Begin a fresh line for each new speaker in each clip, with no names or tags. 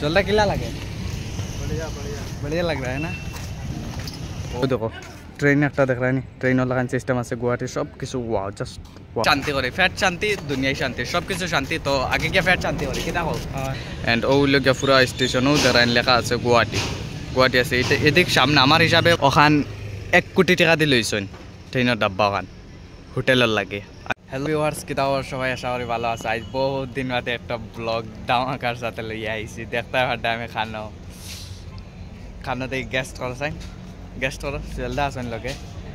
चलता किला लगे
बढ़िया बढ़िया
बढ़िया लग रहा है ना। वो देखो ट्रेन एक देख रहा है ट्रेन लगान सिस्टम আছে গুয়াহাটি সব কিছু ওয়াও জাস্ট শান্তি করে ফ্যাট শান্তি দুনিয়ায় শান্তি সব কিছু শান্তি তো আগে কি ফ্যাট শান্তি করে কিটা হোক এন্ড ও লগিয়া পুরা স্টেশনও দেরাইন লেখা আছে গুয়াহাটি আছে এটা এদিক সামনে আমার হিসাবে ওখান 1 কোটি টাকা দিয়ে লইছেন ট্রেনের ডাব্বা ওখান হোটেলের লাগে। হ্যালো ভিউয়ার্স কিটা আর সবাই আশা করি ভালো আছে। আজ বহুত দিন বাদে একটা ব্লগ দামাকার সাথে লইয়া আইছি দেখতে পারডা আমি খানা দেই গেস্ট করছাই গেস্ট কর জলদা আসেন লগে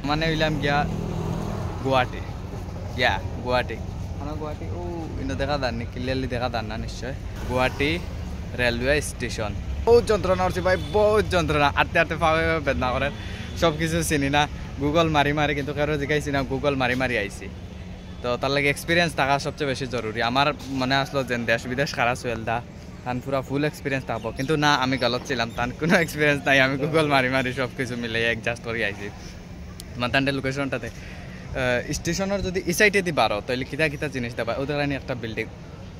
মানে হইলাম গিয়া গুয়াহাটি গুয়াহাটি খানা গুয়াহাটি ও ইনো দেখা দান ক্লিয়ারলি দেখা দান না নিশ্চয় গুয়াহাটি রেলওয়ে স্টেশন। বহুত যন্ত্রণা হচ্ছে ভাই বহুত যন্ত্রণা আটতে আটতে পাওয়া বেদনা করেন সব কিছু চিনি না গুগল মারি মারি কিন্তু কারো জিজ্ঞাসি না গুগল মারি মারি আইছি তো তার লাগে এক্সপিরিয়েন্স থাকা সবচেয়ে বেশি জরুরি। আমার মনে আসলো যে দেশ বিদেশ খারা সোয়েলদা তান পুরা ফুল এক্সপিরিয়েন্স থাকবো কিন্তু না আমি গলত ছিলাম তান কোনো এক্সপিরিয়েন্স নাই আমি গুগল মারি মারি সব কিছু মিলে অ্যাডজাস্ট করে আইছি মানে তান্ডে লোকেশনটাতে স্টেশনের যদি এই সাইডে দি বারো তাহলে কিতা কিতা জিনিস দেবা ওদের আনি একটা বিল্ডিং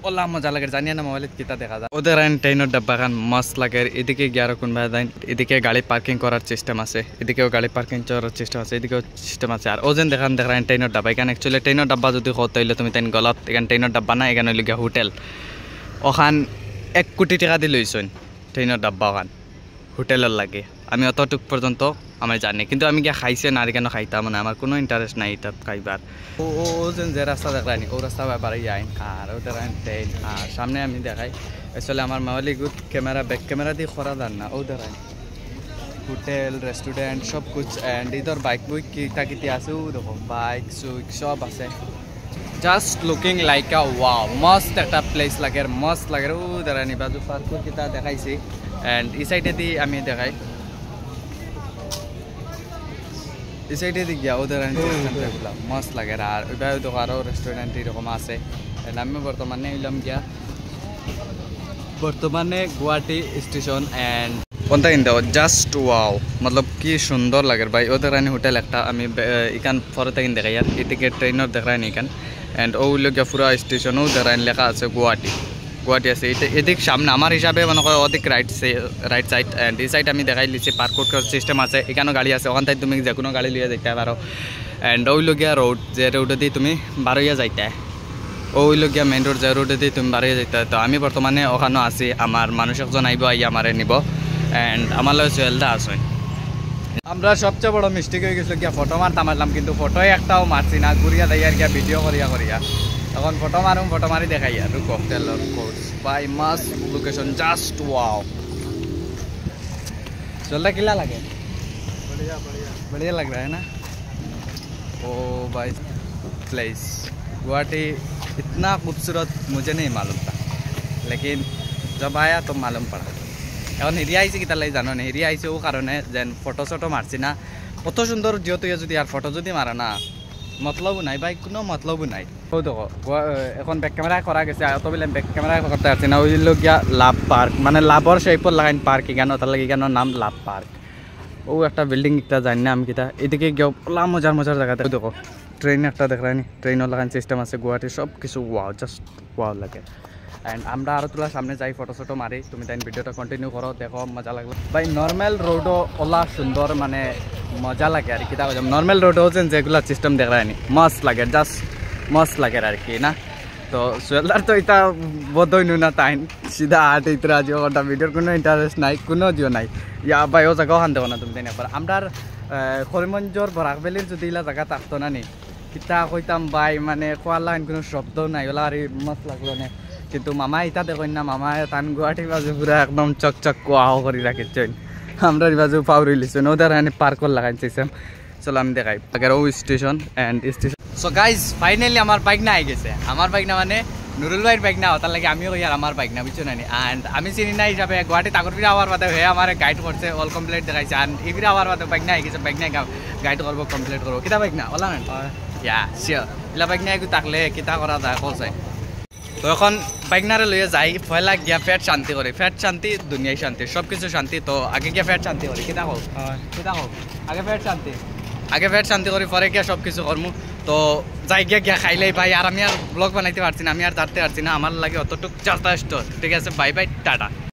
ওলা মজা লাগে জানিয়ে না মোবাইলে কিতা দেখা যায় ওদের আইন ট্রেনের ডাব্বা খান মস্ত লাগে এদিকে গিয়ে আরো কোনবা দেন এদিকে গাড়ি পার্কিং করার সিস্টেম আছে এদিকেও গাড়ি পার্কিং করার সিস্টেম আছে এদিকেও সিস্টেম আছে আর ওজন দেখান ট্রেনের ডাব্বা এখানে অ্যাকচুয়ালি ট্রেনের ডাব্বা যদি হতো তাহলে তুমি তাই গলত এখানে ট্রেনের ডাব্বা না এখানে লগিয়া হোটেল ওখান 1 কোটি টাকা দিয়ে লইছেন ট্রেনের ডাব্বা ওখান হোটেলের লাগে আমি অতটুক পর্যন্ত আমি জানি কিন্তু আমি গিয়ে খাইছে না আর কেন খাইতাম না আমার কোনো ইন্টারেস্ট নাই এটা খাইবার ও যে রাস্তা দেখায়নি ও রাস্তা ব্যাপারে যাইন আর ওদের ট্রেন আর সামনে আমি দেখাই আসলে আমার মোবাইলে গুড ক্যামেরা ব্যাক ক্যামেরা দিয়ে করা যান না ও দেখাই হোটেল রেস্টুরেন্ট সব কুছ অ্যান্ড ইধর বাইক বুইক কিতা কিতি আছে ও দেখো বাইক সুইক সব আছে জাস্ট লুকিং লাইক আ ওয়াও মস্ত একটা প্লেস লাগে মস্ত লাগে ও দেখানি বাজু পার্কর কিতা দেখাইছি অ্যান্ড এই সাইডে দিয়ে আমি দেখাই এই সাইডে দিক গিয়া ওদের সিস্টেমগুলো মস্ত লাগে আর ওইভাবে তো আরও রেস্টুরেন্ট এরকম আছে আমি বর্তমানে এলাম গিয়া বর্তমানে গুয়াহাটি স্টেশন অ্যান্ড কোনটা কিনতে জাস্ট ওয়াও মতলব কি সুন্দর লাগে ভাই ওদের হোটেল একটা আমি এখান ফরতে কিন দেখাই আর এদিকে ট্রেনের দেখায় নি এখান অ্যান্ড ওগুলো গিয়া পুরা স্টেশনও দেখায় লেখা আছে গুয়াহাটি আছে এদিক সামনে আমার হিসাবে মনে হয় অধিক রাইট সাইড অ্যান্ড এই সাইড আমি দেখাই লিছি পার্ক সিস্টেম আছে এখানেও গাড়ি আছে ওখান থেকে তুমি যে কোনো গাড়ি লিয়ে যাইতে পারো অ্যান্ড ওইলগিয়া রোড যে রোডে দিয়ে তুমি বারোইয়া যাইতে ওইলগিয়া মেইন রোড যে রোডে দিয়ে তুমি বারোইয়া যাইতে তো আমি বর্তমানে ওখানেও আছি আমার মানুষ একজন আইব আইয়া আমারে নিব অ্যান্ড আমার লগে সোহেলদা আছে আমরা সবচেয়ে বড় মিস্টেক হয়ে গেছিলো গিয়া ফটো মারলাম কিন্তু ফটোই একটাও মারছি না ঘুরিয়া দেয় আর গিয়া ভিডিও করিয়া এখন ফটো মারি দেখাই আর ককটেলের course by must location just wow चलता किला लगे
बढ़िया बढ़िया
बढ़िया लग रहा है ना। ओ भाई प्लेस गुवाहाटी इतना खूबसूरत मुझे नहीं मालूम था लेकिन जब आया तो मालूम पड़ा এখন হেৰি আহিছে কিতা লাগি জানো হেৰি আহিছে ও কাৰণে যেন ফটো চটো মারছি না কত সুন্দর যেহেতু যদি আর ফটো যদি মারা না মতলবও নাই ভাই কোনো মতলবও নাই ও দেখো এখন ব্যাক ক্যামেরা করা গেছে অত বলে ব্যাক ক্যামেরা করতে পারছি না ওই গিয়া লাভ পার্ক মানে লাভর শেপর লাগাইন পার্ক কেন তার লাগে কেন নাম লাভ পার্ক ও একটা বিল্ডিং একটা জানি না আমি কিতা এদিকে গিয়ে ওলা মজার জায়গাতে দেখো ট্রেন একটা দেখ রানি ট্রেনের লাগান সিস্টেম আছে গুয়াহাটি সব কিছু ওয়াও জাস্ট ওয়াও লাগে অ্যান্ড আমরা আরও তোলা সামনে যাই ফটো চটো মারি তুমি তাই ভিডিওটা কন্টিনিউ করো দেখো মজা লাগলো ভাই নর্মাল রোডও ওলা সুন্দর মানে মজা লাগে আর কি তা নর্মাল রোডও যেগুলো সিস্টেম দেখা নি মস্ত লাগে জাস্ট মস্ত লাগে আর কি না তো সোহেলদার তো এটা বোধই না তাই সিধা আট ইতরা জিও ঘন্টা ভিডিওর কোনো ইন্টারেস্ট নাই কোনো জিও নাই ইয়া ভাই ও জায়গাও হান দেবো না তুমি তাই না আমরা করিমগঞ্জর বরাকবেলির যদি ইলা জায়গা থাকতো না নি কিতা কইতাম ভাই মানে কোয়ার লাইন কোনো শব্দ নাই ওলা আর মস্ত লাগলো না কিন্তু মামা ইটা দেখুন না মামা তান গুয়াহাটির বাজু পুরা একদম চকচক কোয়াও করে রাখিছেন আমরা বাজু পাউরি লিছেন ওদের পার্কর লাগাইছেন চলো আমি দেখাই আগের ও station and station so guys finally আমার বাইক না আই গেছে আমার বাইক না মানে নুরুল ভাইয়ের বাইক না তার লাগে আমিও আর আমার বাইক না বুঝছো না অ্যান্ড আমি চিনি না হিসাবে গুয়াহাটি তাগরপিরা আওয়ার বাদে হয়ে আমার গাইড করছে অল কমপ্লিট দেখাইছে অ্যান্ড এবিরা আওয়ার বাদে বাইক না আই গেছে বাইক না গাইড করবো কমপ্লিট করবো কিতা বাইক না ওলা না ইয়া শিওর এলা বাইক না থাকলে কিতা করা যায় কলছে তো এখন বাইকনারে লইয়া যাই পয়লা গিয়া ফ্যাট শান্তি করে ফ্যাট শান্তি দুনিয়ায় শান্তি সব কিছু শান্তি তো আগে গিয়া ফ্যাট শান্তি করে কিতা হোক আগে ফ্যাট শান্তি করি পরে গিয়া সব কিছু করমু তো যাই গিয়া খাইলেই ভাই আর আমি আর ব্লগ বানাইতে পারছি না আমি আর যাতে পারছি না আমার লাগে অতটুক যথেষ্ট ঠিক আছে বাই বাই টাটা।